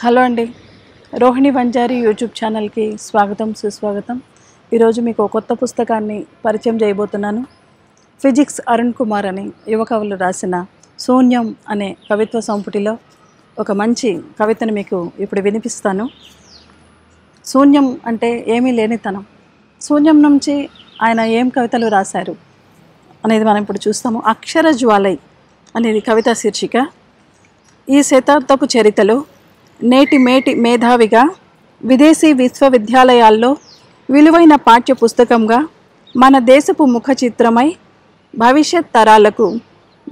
Hello అండి, Rohini Vanjari YouTube ఛానల్కి స్వాగతం సుస్వాగతం. ఈరోజు మీకు కొత్త పుస్తకాన్ని పరిచయం చేయబోతున్నాను. ఫిజిక్స్ అరుణ్ కుమార్ అని యువ కవులు రాసిన శూన్యం అనే కవిత్వ సంపుటిలో ఒక మంచి కవితను మీకు ఇప్పుడు వినిపిస్తాను. శూన్యం అంటే ఏమీ లేనితనం. శూన్యం నుంచి ఆయన ఏం కవితలు రాశారు అనేది మనం ఇప్పుడు చూస్తాము. అక్షర జ్వాలై అనేది కవిత శీర్షిక. ఈ శతాబ్దపు చరిత్రలో నేటి మేధావిగా విదేశీ విశ్వవిద్యాలయాల్లో విలువైన పాఠ్య పుస్తకంగా మన దేశపు ముఖ చిత్రమై భవిష్యత్ తరాలకు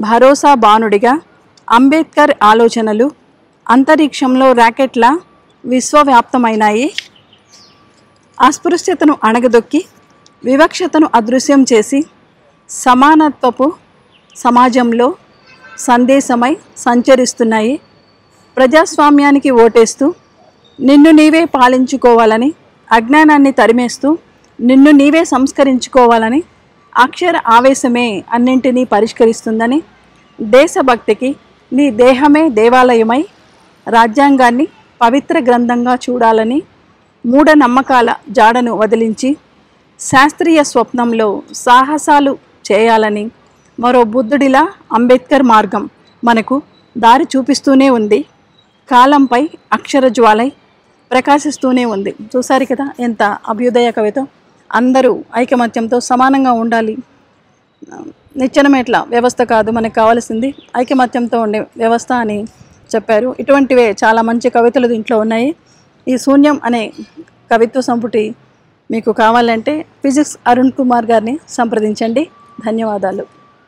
భరోసా బాణుడిగా అంబేద్కర్ ఆలోచనలు అంతరిక్షంలో రాకెట్ల విశ్వవ్యాప్తమైనాయి. అస్పృశ్యతను అణగదొక్కి వివక్షతను అదృశ్యం చేసి సమానత్వపు సమాజంలో సందేశమై సంచరిస్తున్నాయి. ప్రజాస్వామ్యానికి ఓటేస్తూ నిన్ను నీవే పాలించుకోవాలని, అజ్ఞానాన్ని తరిమేస్తూ నిన్ను నీవే సంస్కరించుకోవాలని అక్షర ఆవేశమే అన్నింటినీ పరిష్కరిస్తుందని, దేశభక్తికి నీ దేహమే దేవాలయమై రాజ్యాంగాన్ని పవిత్ర గ్రంథంగా చూడాలని, మూఢనమ్మకాల జాడను వదిలించి శాస్త్రీయ స్వప్నంలో సాహసాలు చేయాలని మరో బుద్ధుడిలా అంబేద్కర్ మార్గం మనకు దారి చూపిస్తూనే ఉంది. కాలంపై అక్షర జ్వాలై ప్రకాశిస్తూనే ఉంది. చూసారు కదా ఎంత అభ్యుదయ కవిత. అందరూ ఐకమత్యంతో సమానంగా ఉండాలి. నిచ్చెనమేట్ల వ్యవస్థ కాదు మనకు కావాల్సింది, ఐకమత్యంతో ఉండే వ్యవస్థ అని చెప్పారు. ఇటువంటివే చాలా మంచి కవితలు దీంట్లో ఉన్నాయి. ఈ శూన్యం అనే కవిత్వ సంపుటి మీకు కావాలంటే ఫిజిక్స్ అరుణ్ కుమార్ గారిని సంప్రదించండి. ధన్యవాదాలు.